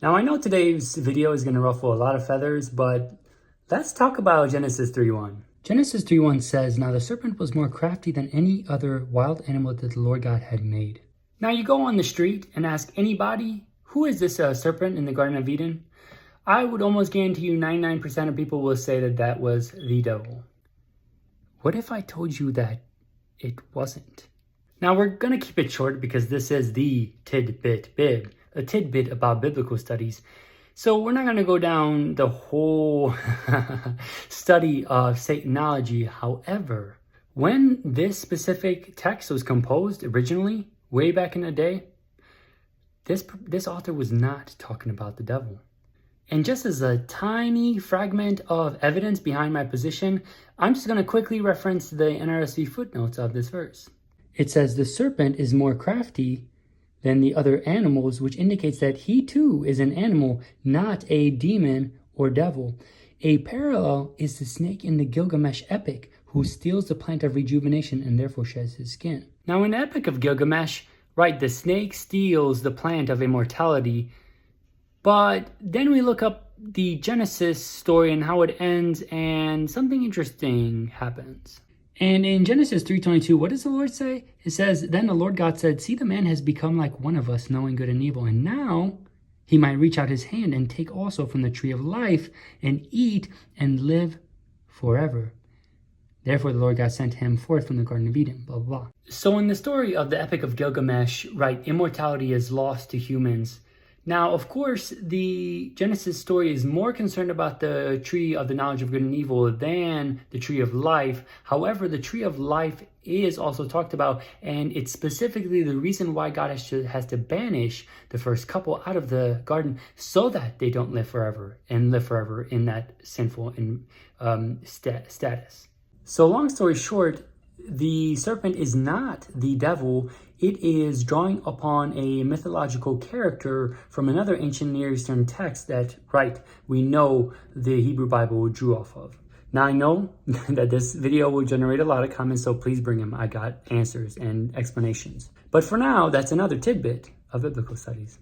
Now, I know today's video is going to ruffle a lot of feathers, but let's talk about Genesis 3:1. Genesis 3:1 says, "Now the serpent was more crafty than any other wild animal that the Lord God had made." Now, you go on the street and ask anybody, who is this serpent in the Garden of Eden? I would almost guarantee you 99% of people will say that that was the devil. What if I told you that it wasn't? Now, we're going to keep it short because this is the tidbit bib, a tidbit about biblical studies. So we're not going to go down the whole study of Satanology. However, when this specific text was composed originally, way back in the day, this author was not talking about the devil. And just as a tiny fragment of evidence behind my position, I'm just going to quickly reference the NRSV footnotes of this verse. It says, "The serpent is more crafty than the other animals, which indicates that he too is an animal, not a demon or devil. A parallel is the snake in the Gilgamesh epic, who steals the plant of rejuvenation and therefore sheds his skin." Now, in the Epic of Gilgamesh, right, the snake steals the plant of immortality. But then we look up the Genesis story and how it ends, and something interesting happens. And in Genesis 3:22, what does the Lord say? It says, "Then the Lord God said, see, the man has become like one of us, knowing good and evil. And now he might reach out his hand and take also from the tree of life and eat and live forever. Therefore the Lord God sent him forth from the Garden of Eden," blah, blah, blah. So in the story of the Epic of Gilgamesh, right, immortality is lost to humans. Now, of course, the Genesis story is more concerned about the tree of the knowledge of good and evil than the tree of life. However, the tree of life is also talked about, and it's specifically the reason why God has to banish the first couple out of the garden so that they don't live forever in that sinful status. So long story short, the serpent is not the devil. It is drawing upon a mythological character from another ancient Near Eastern text that, right, we know the Hebrew Bible drew off of. Now, I know that this video will generate a lot of comments, so please bring them. I got answers and explanations. But for now, that's another tidbit of biblical studies.